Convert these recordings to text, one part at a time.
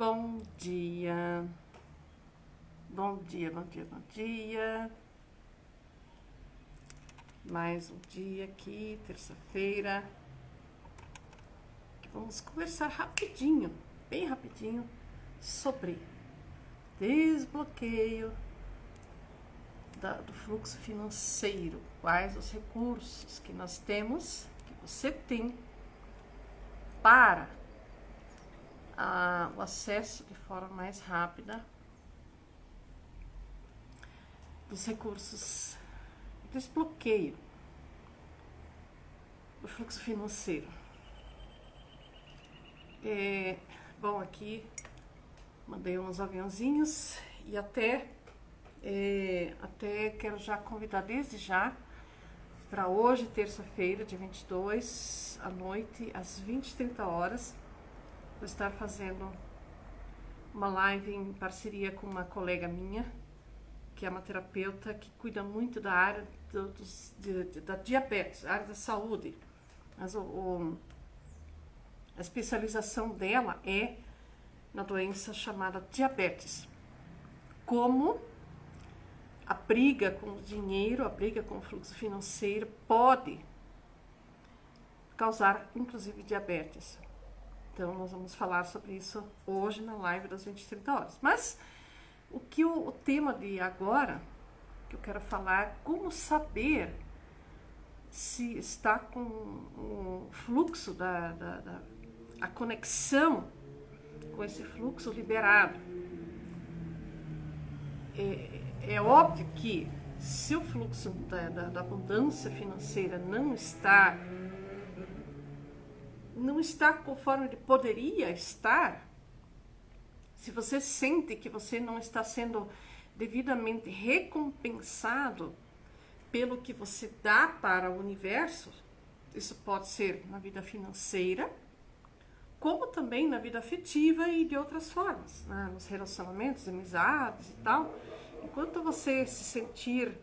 Bom dia, bom dia, bom dia, bom dia. Mais um dia aqui, terça-feira. Vamos conversar rapidinho, bem rapidinho, sobre desbloqueio do fluxo financeiro. Quais os recursos que nós temos, que você tem, para o acesso de forma mais rápida dos recursos, desbloqueio do fluxo financeiro. Bom, aqui mandei uns aviãozinhos e até quero já convidar desde já para hoje, terça-feira, dia 22, à noite, às 20h30, vou estar fazendo uma live em parceria com uma colega minha, que é uma terapeuta que cuida muito da área da diabetes, a área da saúde. Mas a especialização dela é na doença chamada diabetes. Como a briga com o dinheiro, a briga com o fluxo financeiro pode causar, inclusive, diabetes. Então, nós vamos falar sobre isso hoje na live das 20h30. Mas, o tema de agora, que eu quero falar, como saber se está com o fluxo, a conexão com esse fluxo liberado. É óbvio que se o fluxo da abundância financeira não está conforme ele poderia estar, se você sente que você não está sendo devidamente recompensado pelo que você dá para o universo, isso pode ser na vida financeira, como também na vida afetiva e de outras formas, né? Nos relacionamentos, amizades e tal. Enquanto você se sentir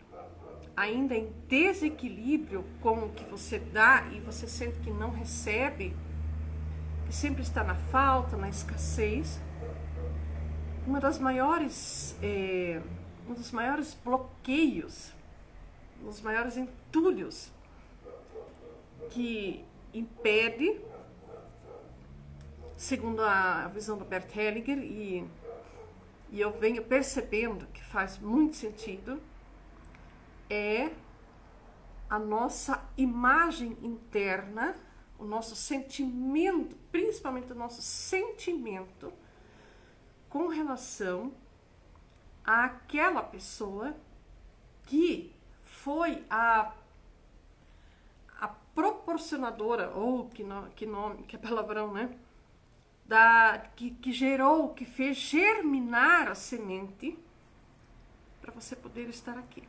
ainda em desequilíbrio com o que você dá e você sente que não recebe, que sempre está na falta, na escassez, um dos maiores bloqueios, um dos maiores entulhos que impede, segundo a visão do Bert Hellinger, e eu venho percebendo que faz muito sentido, é a nossa imagem interna, o nosso sentimento, principalmente o nosso sentimento com relação àquela pessoa que foi a proporcionadora, ou que é palavrão, né? Que gerou, que fez germinar a semente para você poder estar aqui.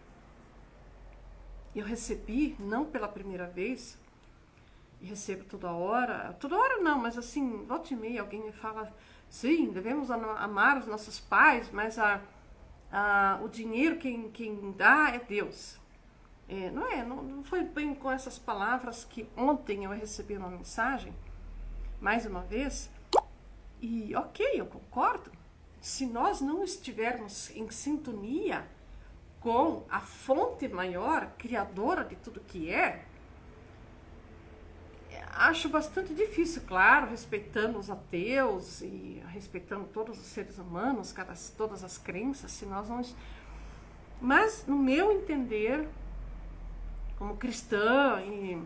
Eu recebi, não pela primeira vez, e recebo toda hora não, mas assim, volta e meia alguém me fala, sim, devemos amar os nossos pais, mas o dinheiro quem dá é Deus. Não foi bem com essas palavras que ontem eu recebi uma mensagem, mais uma vez, e ok, eu concordo. Se nós não estivermos em sintonia com a fonte maior, criadora de tudo que acho bastante difícil, claro, respeitando os ateus e respeitando todos os seres humanos, todas as crenças, se nós não... Mas, no meu entender, como cristã e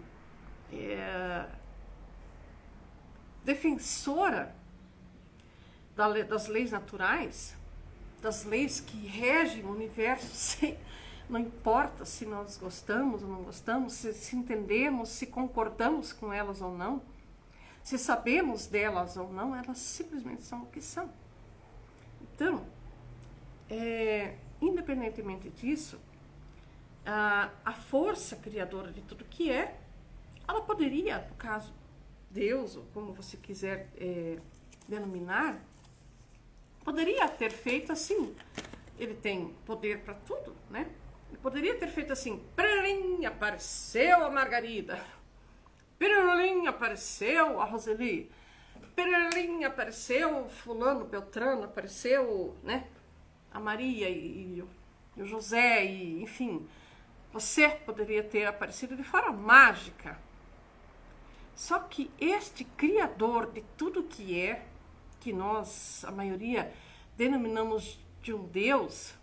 defensora das leis naturais, das leis que regem o universo, não importa se nós gostamos ou não gostamos, se entendemos, se concordamos com elas ou não, se sabemos delas ou não, elas simplesmente são o que são. Então, independentemente disso, a força criadora de tudo que ela poderia, no caso, Deus, ou como você quiser denominar, poderia ter feito assim. Ele tem poder para tudo, né? Ele poderia ter feito assim, piririm, apareceu a Margarida, piririm, apareceu a Roseli, Perelinha apareceu, fulano, Beltrano apareceu, né? A Maria e o José, e, enfim, você poderia ter aparecido de forma mágica. Só que este Criador de tudo que nós, a maioria, denominamos de um Deus,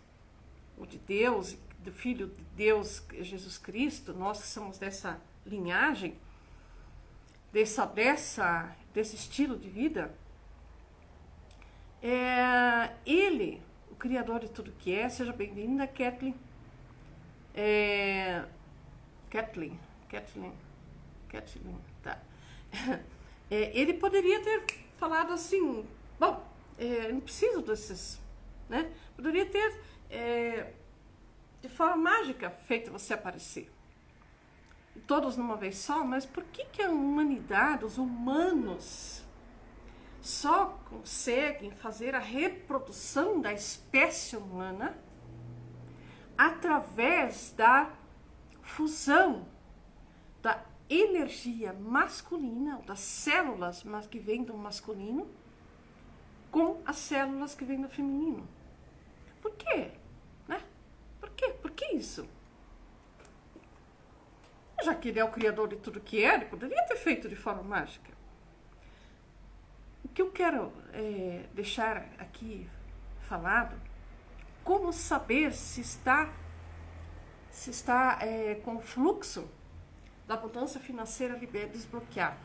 ou de Deus, do Filho de Deus, Jesus Cristo, nós que somos dessa linhagem, desse estilo de vida, ele, o Criador de tudo que é, seja bem-vinda, Kathleen, tá. Ele poderia ter falado assim, bom, não preciso desses, né? Poderia ter, de forma mágica, feito você aparecer. Todos numa vez só, mas por que a humanidade, os humanos, só conseguem fazer a reprodução da espécie humana através da fusão da energia masculina, das células que vêm do masculino, com as células que vêm do feminino? Por quê? Né? Por quê? Por que isso? Já que ele é o criador de tudo que é, ele poderia ter feito de forma mágica. O que eu quero deixar aqui falado, como saber se está com o fluxo da abundância financeira desbloqueado.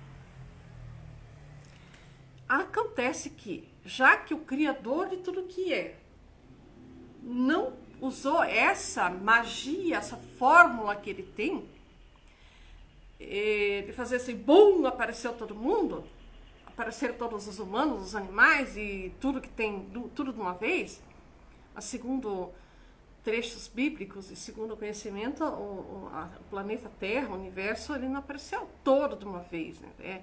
Acontece que, já que o criador de tudo que é não usou essa magia, essa fórmula que ele tem, de fazer assim, bum, apareceu todo mundo, apareceram todos os humanos, os animais e tudo que tem, tudo de uma vez, mas segundo trechos bíblicos e segundo o conhecimento, o planeta Terra, o universo, ele não apareceu todo de uma vez, né?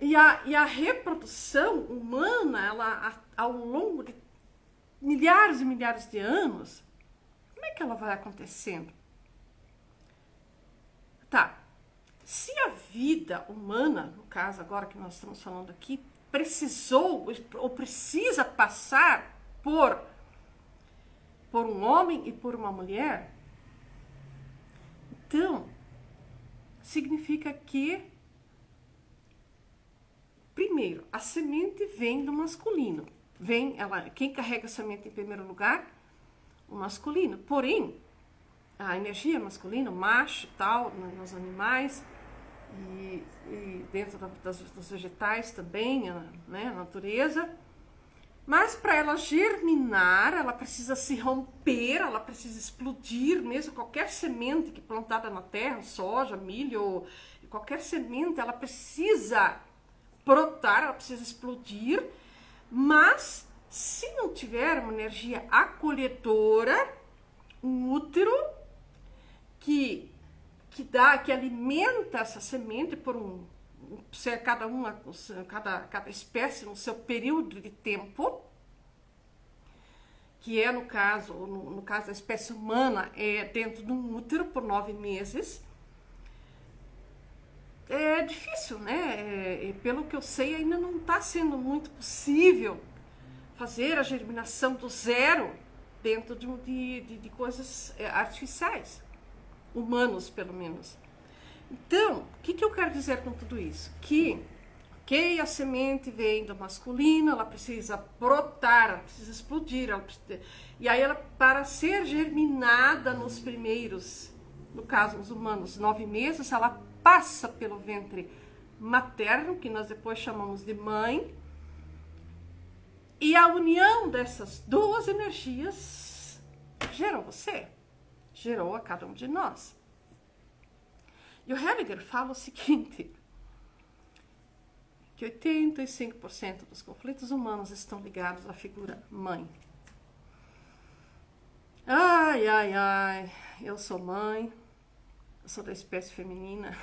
E a reprodução humana, ela, ao longo de milhares e milhares de anos, como é que ela vai acontecendo? Tá, se a vida humana, no caso agora que nós estamos falando aqui, precisou ou precisa passar por um homem e por uma mulher, então significa que, primeiro, a semente vem do masculino. Quem carrega a semente em primeiro lugar? O masculino. Porém, a energia masculina, o macho, tal, nos animais e dentro dos vegetais também, né, a natureza. Mas para ela germinar, ela precisa se romper, ela precisa explodir mesmo. Qualquer semente que plantada na terra, soja, milho, qualquer semente, ela precisa brotar, ela precisa explodir. Mas se não tiver uma energia acolhedora, um útero que alimenta essa semente por cada espécie no seu período de tempo, que é no caso da espécie humana, é dentro de um útero por 9 meses. É difícil, né? Pelo que eu sei, ainda não está sendo muito possível fazer a germinação do zero dentro de coisas artificiais, humanos pelo menos. Então, o que eu quero dizer com tudo isso? Que a semente vem do masculino, ela precisa brotar, ela precisa explodir, e aí ela, para ser germinada nos primeiros, no caso os humanos, 9 meses, ela passa pelo ventre materno, que nós depois chamamos de mãe, e a união dessas duas energias gerou você, gerou a cada um de nós. E o Hellinger fala o seguinte, que 85% dos conflitos humanos estão ligados à figura mãe. Ai, eu sou mãe, eu sou da espécie feminina.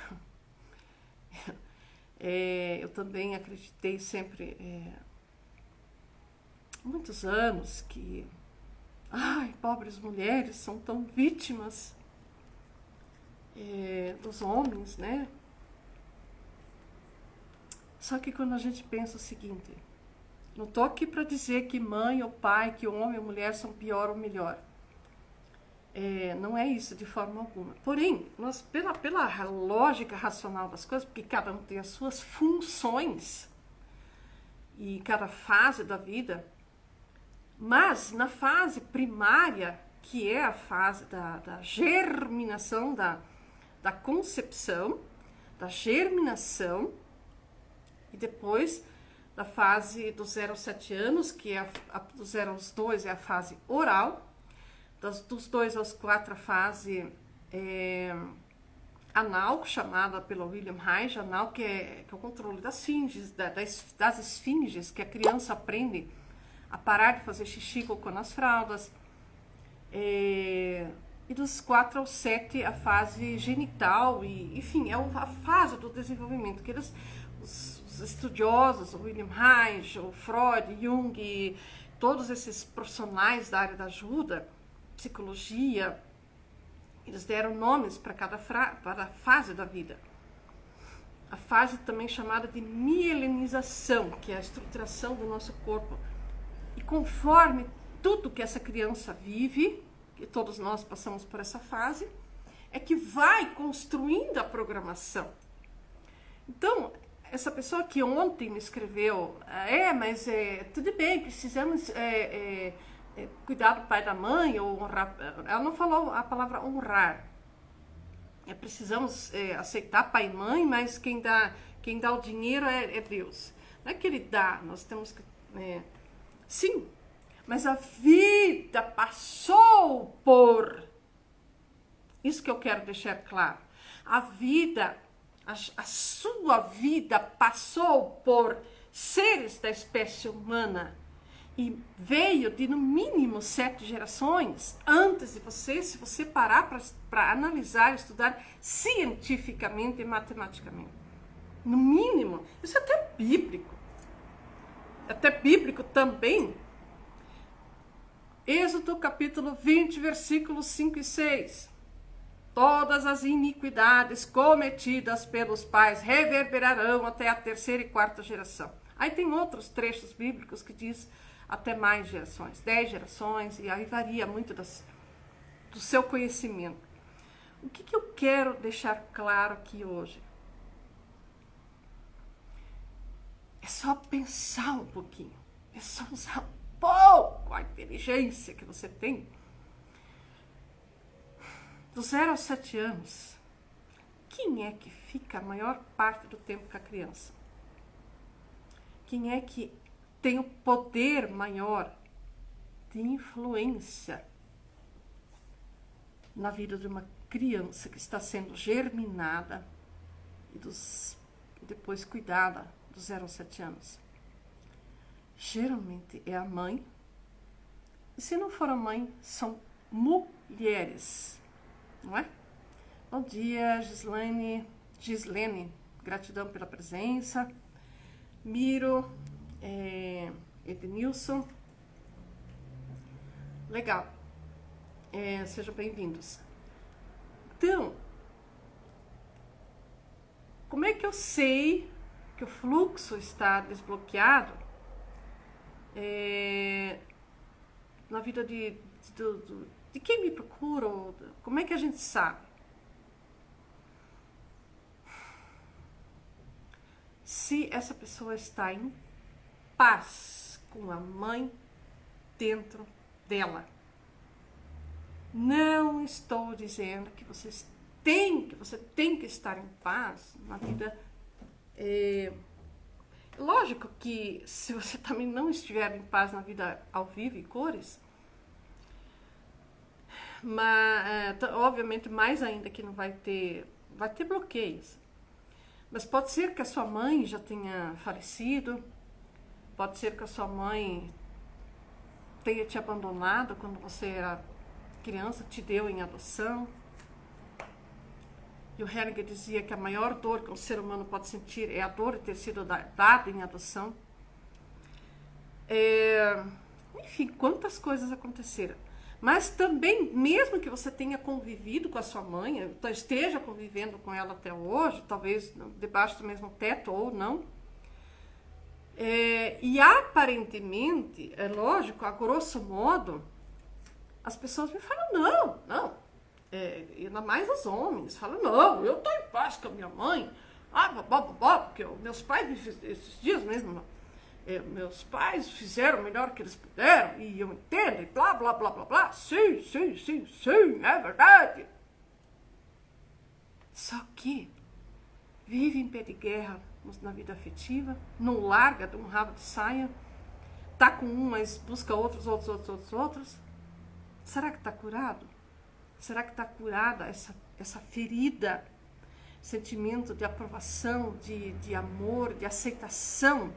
Eu também acreditei sempre, muitos anos, que pobres mulheres são tão vítimas dos homens, né? Só que quando a gente pensa o seguinte, não estou aqui para dizer que mãe ou pai, que homem ou mulher são pior ou melhor. Não é isso de forma alguma. Porém, nós, pela lógica racional das coisas, porque cada um tem as suas funções e cada fase da vida, mas na fase primária, que é a fase da germinação, da concepção, da germinação, e depois da fase dos 0 aos 7 anos, que é dos 0 aos 2 é a fase oral, dos 2 aos 4 a fase anal, chamada pelo William Reich, anal, que é o controle das esfinges, que a criança aprende a parar de fazer xixi e cocô nas fraldas. E dos 4 aos 7 a fase genital, e enfim, é a fase do desenvolvimento que os estudiosos, o William Reich, o Freud, Jung, todos esses profissionais da área da ajuda, psicologia, eles deram nomes para cada fase da vida. A fase também chamada de mielinização, que é a estruturação do nosso corpo. E conforme tudo que essa criança vive, que todos nós passamos por essa fase, é que vai construindo a programação. Então, essa pessoa que ontem me escreveu, mas tudo bem, precisamos cuidar do pai e da mãe, ou honrar. Ela não falou a palavra honrar. Precisamos aceitar pai e mãe, mas quem dá o dinheiro é Deus. Não é que ele dá, nós temos que... sim, mas a vida passou por... Isso que eu quero deixar claro. A vida, a sua vida passou por seres da espécie humana e veio de no mínimo 7 gerações antes de você, se você parar para analisar, estudar cientificamente e matematicamente. No mínimo, isso é até bíblico. Até bíblico também. Êxodo capítulo 20, versículos 5 e 6. Todas as iniquidades cometidas pelos pais reverberarão até a 3ª e 4ª geração. Aí tem outros trechos bíblicos que diz até mais gerações, 10 gerações, e aí varia muito do seu conhecimento. O que eu quero deixar claro aqui hoje? É só pensar um pouquinho, é só usar um pouco a inteligência que você tem. Dos 0 aos 7 anos, quem é que fica a maior parte do tempo com a criança? Quem é que tem o poder maior de influência na vida de uma criança que está sendo germinada e depois cuidada dos 0 aos 7 anos? Geralmente é a mãe, e se não for a mãe, são mulheres, não é? Bom dia, Gislene, gratidão pela presença. Miro, Edenilson, legal, sejam bem-vindos. Então, como é que eu sei que o fluxo está desbloqueado na vida de quem me procura? Como é que a gente sabe? Se essa pessoa está em paz com a mãe dentro dela. Não estou dizendo que você tem que estar em paz na vida. Lógico que se você também não estiver em paz na vida ao vivo e cores, mas obviamente mais ainda que não vai ter bloqueios. Mas pode ser que a sua mãe já tenha falecido, pode ser que a sua mãe tenha te abandonado quando você era criança, te deu em adoção. E o Hellinger dizia que a maior dor que um ser humano pode sentir é a dor de ter sido dado em adoção. Enfim, quantas coisas aconteceram. Mas também, mesmo que você tenha convivido com a sua mãe, esteja convivendo com ela até hoje, talvez debaixo do mesmo teto ou não, E aparentemente, é lógico, a grosso modo, as pessoas me falam, não. Ainda mais os homens, falam, não, eu tô em paz com a minha mãe. Porque meus pais, esses dias mesmo, meus pais fizeram o melhor que eles puderam, e eu entendo, e blá, blá, blá, blá, blá. Sim, é verdade. Só que vive em pé de guerra na vida afetiva, não larga de um rabo de saia, tá com um, mas busca outros. Será que tá curado? Será que tá curada essa ferida? Sentimento de aprovação, de amor, de aceitação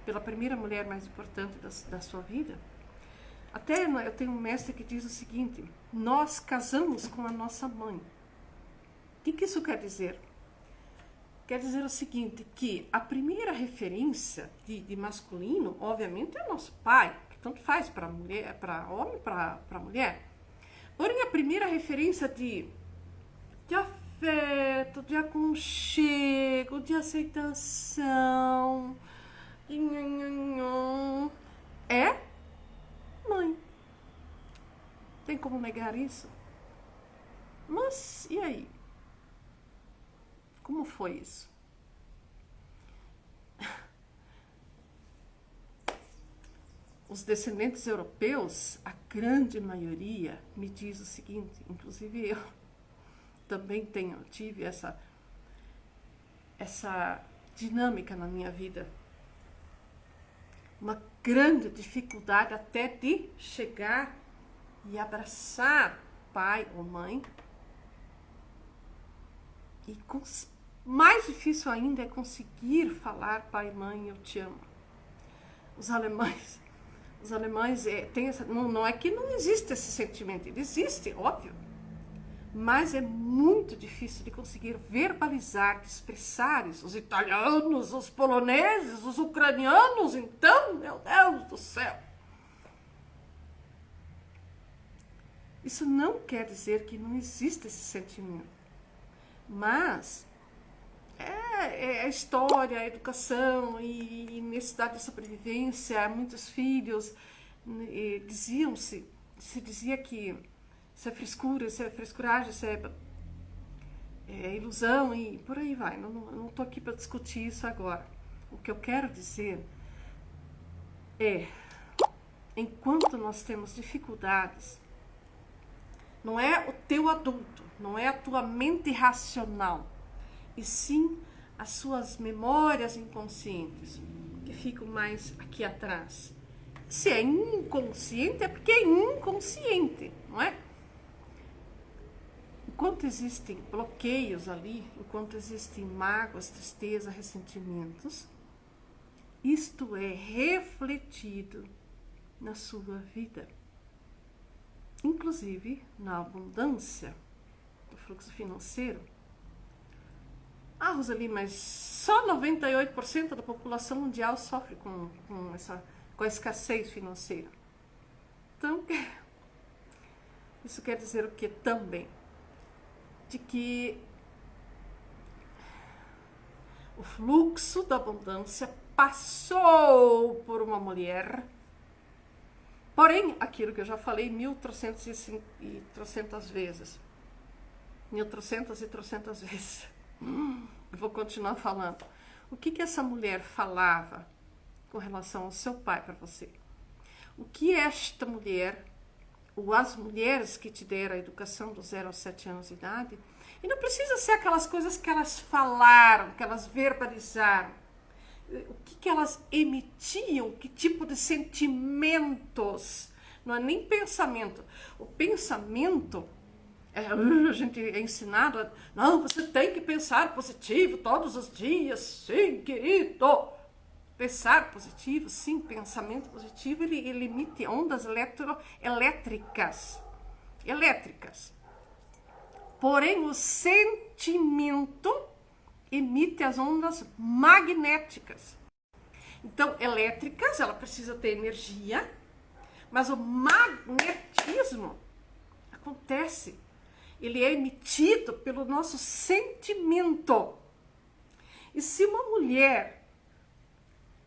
pela primeira mulher mais importante da sua vida? Até eu tenho um mestre que diz o seguinte: nós casamos com a nossa mãe. O que isso quer dizer? Quer dizer o seguinte, que a primeira referência de masculino, obviamente, é nosso pai, que tanto faz para mulher, para homem, para mulher. Porém, a primeira referência de afeto, de aconchego, de aceitação, é mãe. Tem como negar isso? Mas, e aí? Como foi isso? Os descendentes europeus, a grande maioria, me diz o seguinte, inclusive eu também tive essa dinâmica na minha vida. Uma grande dificuldade até de chegar e abraçar pai ou mãe. E mais difícil ainda é conseguir falar pai e mãe, eu te amo. Os alemães têm essa, não é que não existe esse sentimento, ele existe, óbvio, mas é muito difícil de conseguir verbalizar, de expressar isso. Os italianos, os poloneses, os ucranianos, então, meu Deus do céu. Isso não quer dizer que não existe esse sentimento, mas a história, a educação e necessidade de sobrevivência, muitos filhos se dizia que isso é frescura, isso é frescuragem, isso é ilusão e por aí vai. Não estou aqui para discutir isso agora. O que eu quero dizer é, enquanto nós temos dificuldades, não é o teu adulto, não é a tua mente racional, e sim as suas memórias inconscientes, que ficam mais aqui atrás. Se é inconsciente, é porque é inconsciente, não é? Enquanto existem bloqueios ali, enquanto existem mágoas, tristeza, ressentimentos, isto é refletido na sua vida. Inclusive na abundância do fluxo financeiro. Roseli, mas só 98% da população mundial sofre com a escassez financeira. Então, isso quer dizer o que também? De que o fluxo da abundância passou por uma mulher. Porém, aquilo que eu já falei 1.300 vezes. 1.300 vezes. Eu vou continuar falando. O que essa mulher falava com relação ao seu pai para você? O que esta mulher, ou as mulheres que te deram a educação do 0 aos 7 anos de idade, e não precisa ser aquelas coisas que elas falaram, que elas verbalizaram, o que elas emitiam, que tipo de sentimentos, não é nem pensamento. O pensamento, a gente é ensinado, não, você tem que pensar positivo todos os dias, sim, querido. Pensar positivo, sim, pensamento positivo, ele emite ondas elétricas. Porém, o sentimento emite as ondas magnéticas. Então, elétricas, ela precisa ter energia, mas o magnetismo acontece. Ele é emitido pelo nosso sentimento. E se uma mulher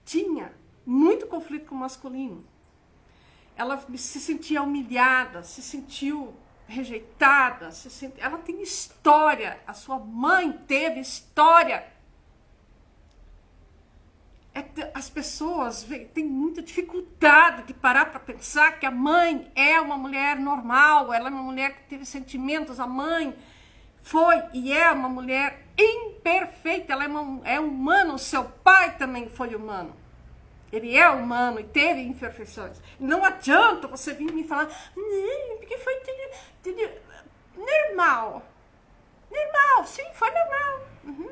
tinha muito conflito com o masculino. Ela se sentia humilhada, se sentiu rejeitada, ela tem história, a sua mãe teve história. As pessoas têm muita dificuldade de parar para pensar que a mãe é uma mulher normal, ela é uma mulher que teve sentimentos, a mãe foi e é uma mulher imperfeita, ela é humana, o seu pai também foi humano. Ele é humano e teve imperfeições. Não adianta você vir me falar, não, porque foi tudo normal. Normal, sim, foi normal. Uhum.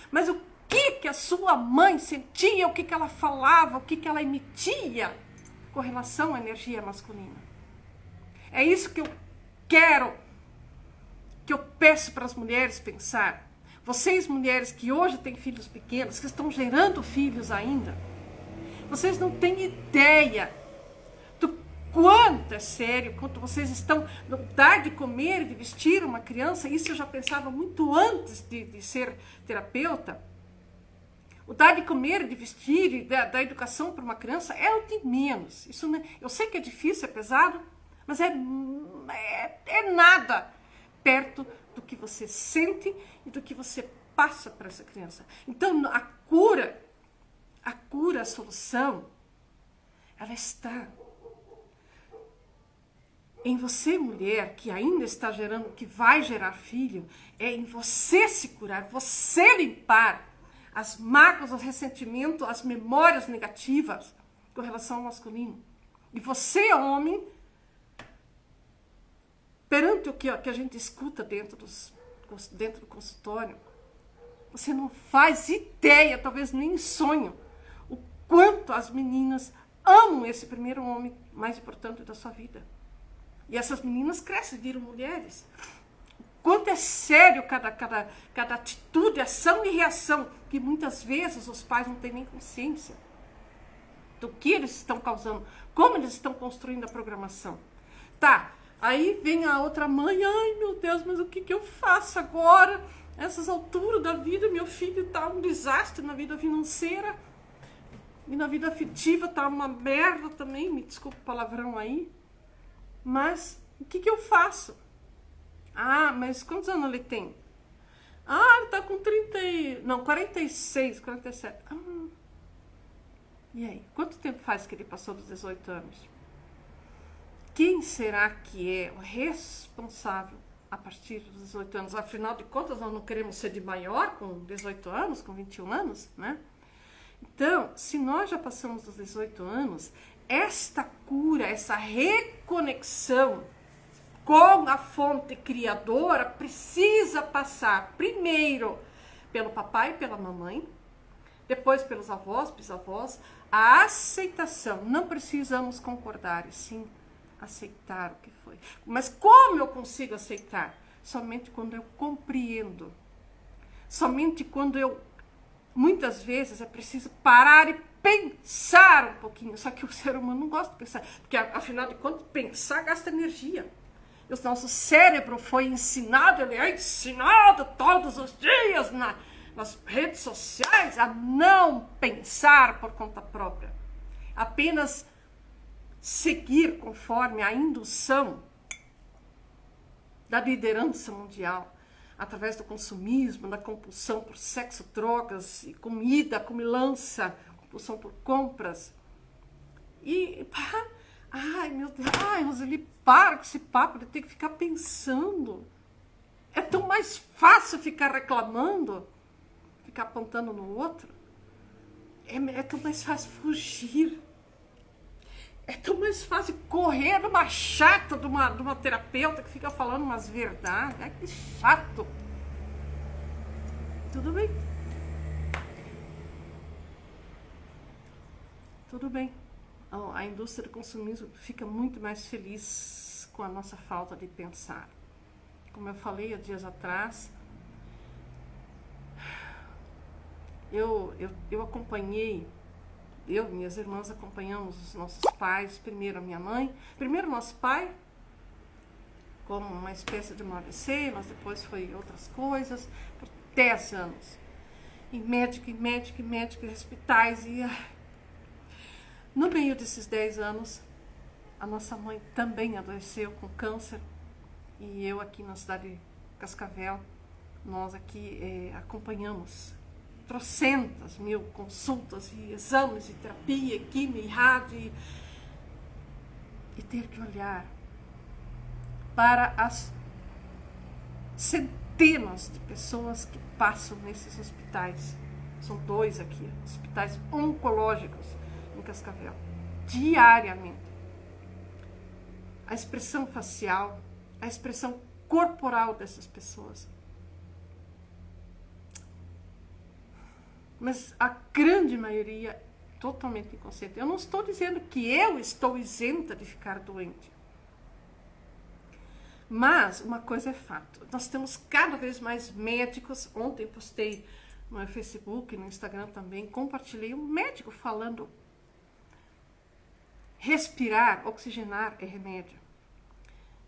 Mas o que a sua mãe sentia, o que ela falava, o que ela emitia com relação à energia masculina? É isso que eu quero, que eu peço para as mulheres pensar. Vocês, mulheres que hoje têm filhos pequenos, que estão gerando filhos ainda, vocês não têm ideia do quanto é sério, quanto vocês estão no dar de comer e de vestir uma criança. Isso eu já pensava muito antes de ser terapeuta. O dar de comer e de vestir e da educação para uma criança é o de menos. Isso não é, eu sei que é difícil, é pesado, mas é nada perto do que você sente e do que você passa para essa criança. Então, a cura, a solução, ela está em você, mulher, que ainda está gerando, que vai gerar filho, é em você se curar, você limpar as mágoas, os ressentimentos, as memórias negativas com relação ao masculino. E você, homem, perante o que a gente escuta dentro do consultório, você não faz ideia, talvez nem sonho, o quanto as meninas amam esse primeiro homem mais importante da sua vida. E essas meninas crescem, viram mulheres. Quanto é sério cada atitude, ação e reação, que muitas vezes os pais não têm nem consciência do que eles estão causando, como eles estão construindo a programação. Tá, aí vem a outra mãe, ai meu Deus, mas o que eu faço agora? Essas alturas da vida, meu filho tá um desastre na vida financeira, e na vida afetiva tá uma merda também, me desculpa o palavrão aí, mas o que eu faço? Ah, mas quantos anos ele tem? Ah, ele tá com 46, 47. E aí? Quanto tempo faz que ele passou dos 18 anos? Quem será que é o responsável a partir dos 18 anos? Afinal de contas, nós não queremos ser de maior com 18 anos, com 21 anos, né? Então, se nós já passamos dos 18 anos, esta cura, essa reconexão com a fonte criadora precisa passar primeiro pelo papai e pela mamãe, depois pelos avós, bisavós, a aceitação. Não precisamos concordar, e sim aceitar o que foi. Mas como eu consigo aceitar? Somente quando eu compreendo. Somente quando eu, muitas vezes, é preciso parar e pensar um pouquinho. Só que o ser humano não gosta de pensar, porque afinal de contas, pensar gasta energia. O nosso cérebro foi ensinado, ele é ensinado todos os dias nas redes sociais a não pensar por conta própria. Apenas seguir conforme a indução da liderança mundial, através do consumismo, da compulsão por sexo, drogas, e comida, comilança, compulsão por compras. E ai, meu Deus, ai, Roseli, para com esse papo de ter que ficar pensando. É tão mais fácil ficar reclamando, ficar apontando no outro. É tão mais fácil fugir. É tão mais fácil correr numa chata de uma terapeuta que fica falando umas verdades. Ai, que chato. Tudo bem. Tudo bem. A indústria do consumismo fica muito mais feliz com a nossa falta de pensar. Como eu falei há dias atrás, eu acompanhei, eu e minhas irmãs acompanhamos os nossos pais, primeiro a minha mãe, primeiro nosso pai, como uma espécie de uma AVC, mas depois foi outras coisas, por 10 anos. E médico, e hospitais, e No meio desses 10 anos, a nossa mãe também adoeceu com câncer. E eu aqui na cidade de Cascavel, nós aqui acompanhamos trocentas mil consultas e exames e terapia, e quimio e rádio. E ter que olhar para as centenas de pessoas que passam nesses hospitais. São 2 aqui, hospitais oncológicos em Cascavel, diariamente. A expressão facial, a expressão corporal dessas pessoas. Mas a grande maioria totalmente inconsciente. Eu não estou dizendo que eu estou isenta de ficar doente. Mas uma coisa é fato. Nós temos cada vez mais médicos. Ontem postei no Facebook, no Instagram também, compartilhei um médico falando: respirar, oxigenar é remédio.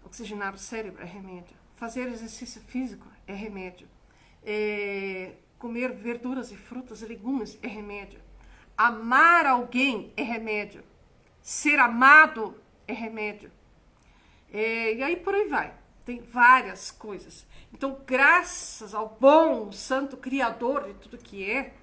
Oxigenar o cérebro é remédio. Fazer exercício físico é remédio. Comer verduras e frutas e legumes é remédio. Amar alguém é remédio. Ser amado é remédio. E aí por aí vai. Tem várias coisas. Então, graças ao bom, santo criador de tudo que é,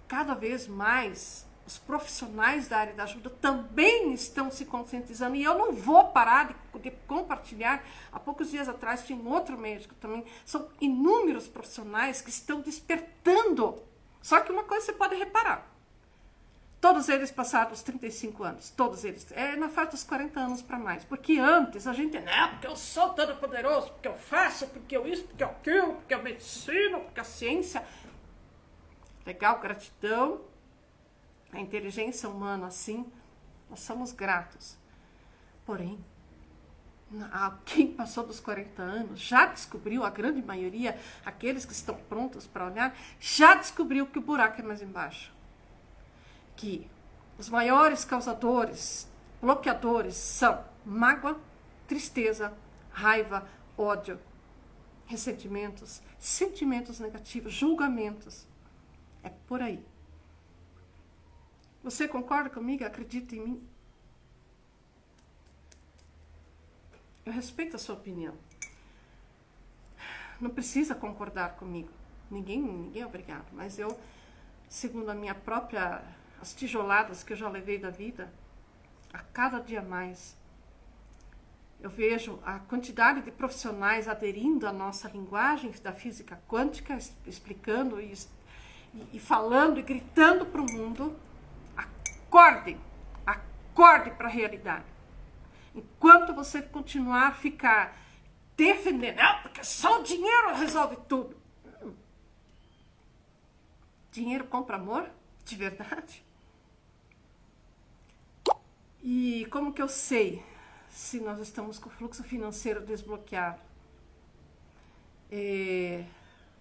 cada vez mais os profissionais da área da ajuda também estão se conscientizando. E eu não vou parar de compartilhar. Há poucos dias atrás tinha um outro médico também. São inúmeros profissionais que estão despertando. Só que uma coisa você pode reparar. Todos eles passaram os 35 anos. Todos eles. É na faixa dos 40 anos para mais. Porque antes a gente... Não, porque eu sou todo poderoso, porque eu faço, porque eu isso, porque eu aquilo, porque a medicina, porque a ciência. Legal, gratidão. A inteligência humana, assim, nós somos gratos. Porém, quem passou dos 40 anos já descobriu, a grande maioria, aqueles que estão prontos para olhar, já descobriu que o buraco é mais embaixo. Que os maiores causadores, bloqueadores, são mágoa, tristeza, raiva, ódio, ressentimentos, sentimentos negativos, julgamentos. É por aí. Você concorda comigo? Acredita em mim? Eu respeito a sua opinião. Não precisa concordar comigo. Ninguém é obrigado. Mas eu, segundo a minha própria... as tijoladas que eu já levei da vida, a cada dia mais, eu vejo a quantidade de profissionais aderindo à nossa linguagem da física quântica, explicando e falando e gritando para o mundo: acorde para a realidade. Enquanto você continuar a ficar defendendo, porque só o dinheiro resolve tudo. Dinheiro compra amor? De verdade? E como que eu sei se nós estamos com o fluxo financeiro desbloqueado?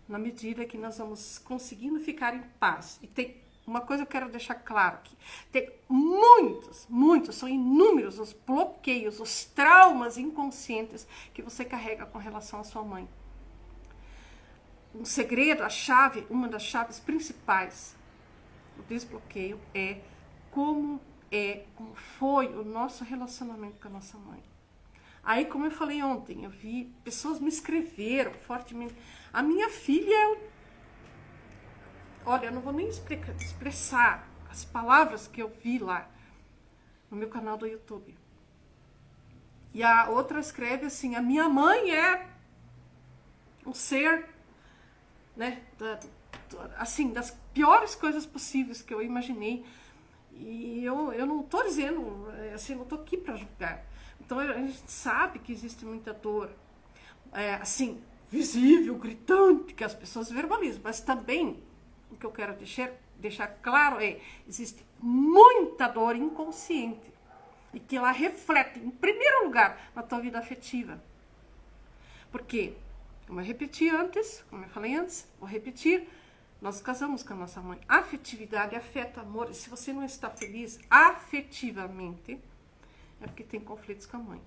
Na medida que nós vamos conseguindo ficar em paz. E tem uma coisa que eu quero deixar claro aqui. Tem muitos, são inúmeros os bloqueios, os traumas inconscientes que você carrega com relação à sua mãe. Um segredo, a chave, uma das chaves principais do desbloqueio é como foi o nosso relacionamento com a nossa mãe. Aí, como eu falei ontem, eu vi, pessoas me escreveram fortemente. A minha filha, olha, eu não vou nem expressar as palavras que eu vi lá no meu canal do YouTube. E a outra escreve assim: a minha mãe é um ser, né, assim, das piores coisas possíveis que eu imaginei. E eu não estou dizendo, assim, não estou aqui para julgar. Então a gente sabe que existe muita dor, assim, visível, gritante, que as pessoas verbalizam, mas também o que eu quero deixar claro existe muita dor inconsciente e que ela reflete, em primeiro lugar, na tua vida afetiva. Porque, como eu repeti antes, como eu falei antes, vou repetir, nós casamos com a nossa mãe. Afetividade, afeto, amor. E se você não está feliz afetivamente, é porque tem conflitos com a mãe.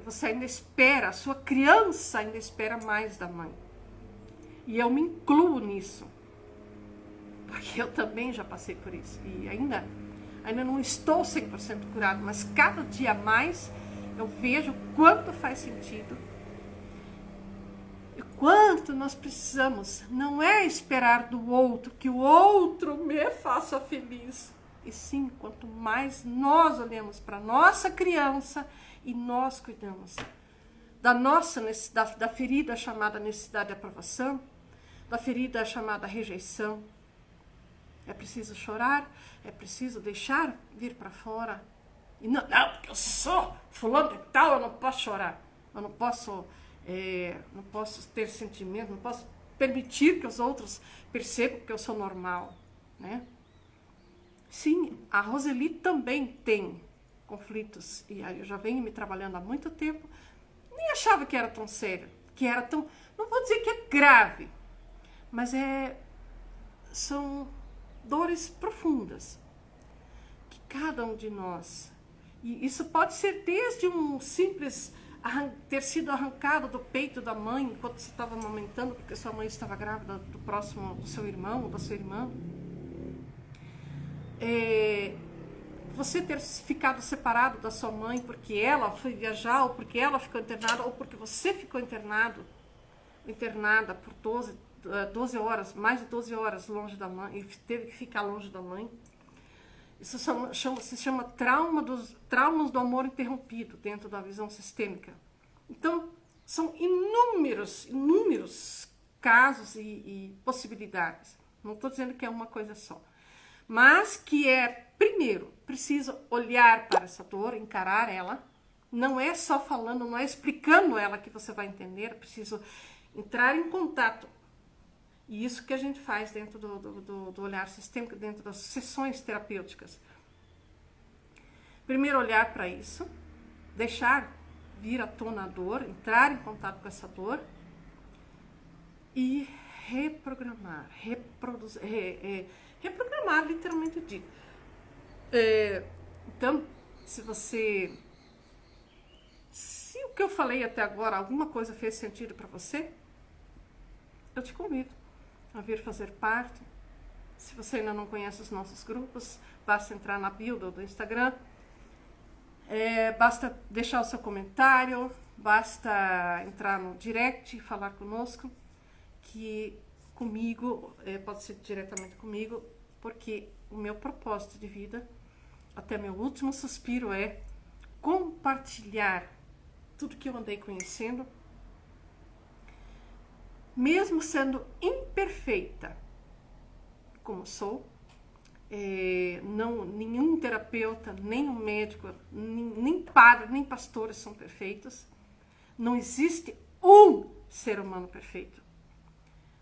Você ainda espera, a sua criança ainda espera mais da mãe. E eu me incluo nisso. Porque eu também já passei por isso. E ainda Ainda não estou 100% curado, mas cada dia mais eu vejo quanto faz sentido e quanto nós precisamos. Não é esperar do outro, que o outro me faça feliz. E sim, quanto mais nós olhamos para nossa criança e nós cuidamos da nossa necessidade, da ferida chamada necessidade de aprovação, da ferida chamada rejeição. É preciso chorar, é preciso deixar vir para fora. E não, porque eu sou fulano de tal, eu não posso chorar. Eu não posso ter sentimento, não posso permitir que os outros percebam que eu sou normal, né? Sim, a Roseli também tem conflitos. E aí eu já venho me trabalhando há muito tempo. Nem achava que era tão sério, que era tão... Não vou dizer que é grave, mas são dores profundas que cada um de nós... E isso pode ser desde um simples ter sido arrancado do peito da mãe enquanto você estava amamentando, porque sua mãe estava grávida do seu irmão ou da sua irmã. Você ter ficado separado da sua mãe porque ela foi viajar, ou porque ela ficou internada, ou porque você ficou internada por 12 horas, mais de 12 horas longe da mãe, e teve que ficar longe da mãe. Isso se chama traumas do amor interrompido, dentro da visão sistêmica. Então, são inúmeros casos e possibilidades. Não estou dizendo que é uma coisa só. Mas que primeiro, preciso olhar para essa dor, encarar ela. Não é só falando, não é explicando ela que você vai entender. É preciso entrar em contato. E isso que a gente faz dentro do olhar sistêmico, dentro das sessões terapêuticas. Primeiro olhar para isso, deixar vir à tona a dor, entrar em contato com essa dor e reprogramar, reprogramar, literalmente dito. Então, se o que eu falei até agora, alguma coisa fez sentido para você, eu te convido a vir fazer parte. Se você ainda não conhece os nossos grupos, basta entrar na bio do Instagram, basta deixar o seu comentário, basta entrar no direct e falar conosco, que comigo, pode ser diretamente comigo, porque o meu propósito de vida, até meu último suspiro, é compartilhar tudo que eu andei conhecendo, mesmo sendo imperfeita, como sou. Nenhum terapeuta, nem um médico, nem padre, nem pastores são perfeitos. Não existe um ser humano perfeito.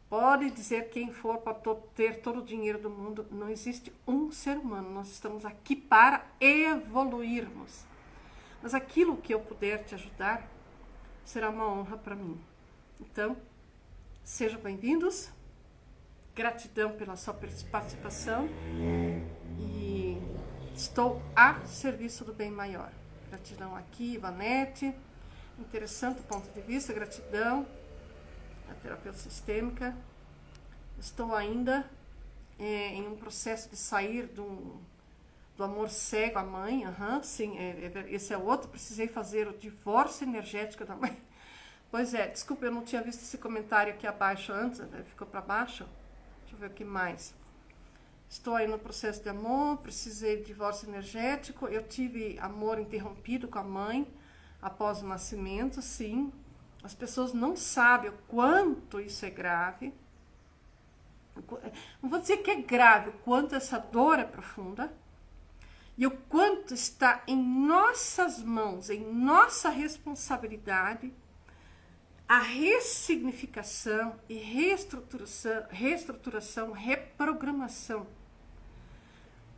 Pode dizer quem for, pode ter todo o dinheiro do mundo, não existe um ser humano. Nós estamos aqui para evoluirmos. Mas aquilo que eu puder te ajudar será uma honra para mim. Então, sejam bem-vindos. Gratidão pela sua participação e estou a serviço do bem maior. Gratidão aqui, Ivanete. Interessante o ponto de vista, gratidão. A terapeuta sistêmica. Estou ainda em um processo de sair do amor cego à mãe. Sim, esse é outro. Precisei fazer o divórcio energético da mãe. Pois é, desculpa, eu não tinha visto esse comentário aqui abaixo antes, ficou para baixo. Deixa eu ver o que mais. Estou aí no processo de amor, precisei de divórcio energético. Eu tive amor interrompido com a mãe após o nascimento, sim. As pessoas não sabem o quanto isso é grave. Não vou dizer que é grave, o quanto essa dor é profunda. E o quanto está em nossas mãos, em nossa responsabilidade, a ressignificação e reestruturação, reprogramação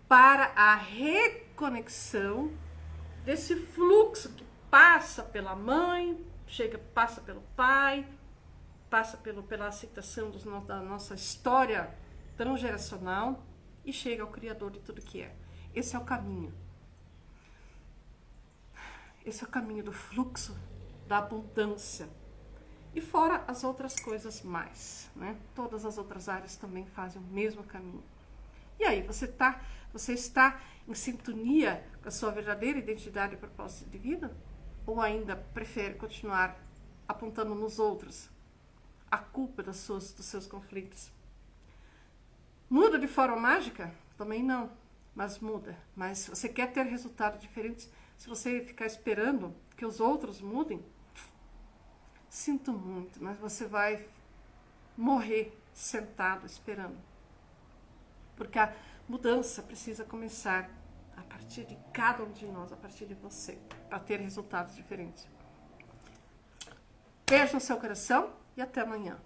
para a reconexão desse fluxo que passa pela mãe, passa pelo pai, passa pela aceitação da nossa história transgeracional e chega ao Criador de tudo que é. Esse é o caminho. Esse é o caminho do fluxo, da abundância. E fora as outras coisas mais, né? Todas as outras áreas também fazem o mesmo caminho. E aí, você está em sintonia com a sua verdadeira identidade e propósito de vida? Ou ainda prefere continuar apontando nos outros a culpa dos seus conflitos? Muda de forma mágica? Também não, mas muda. Mas se você quer ter resultados diferentes, se você ficar esperando que os outros mudem, sinto muito, mas você vai morrer sentado esperando. Porque a mudança precisa começar a partir de cada um de nós, a partir de você, para ter resultados diferentes. Beijo no seu coração e até amanhã.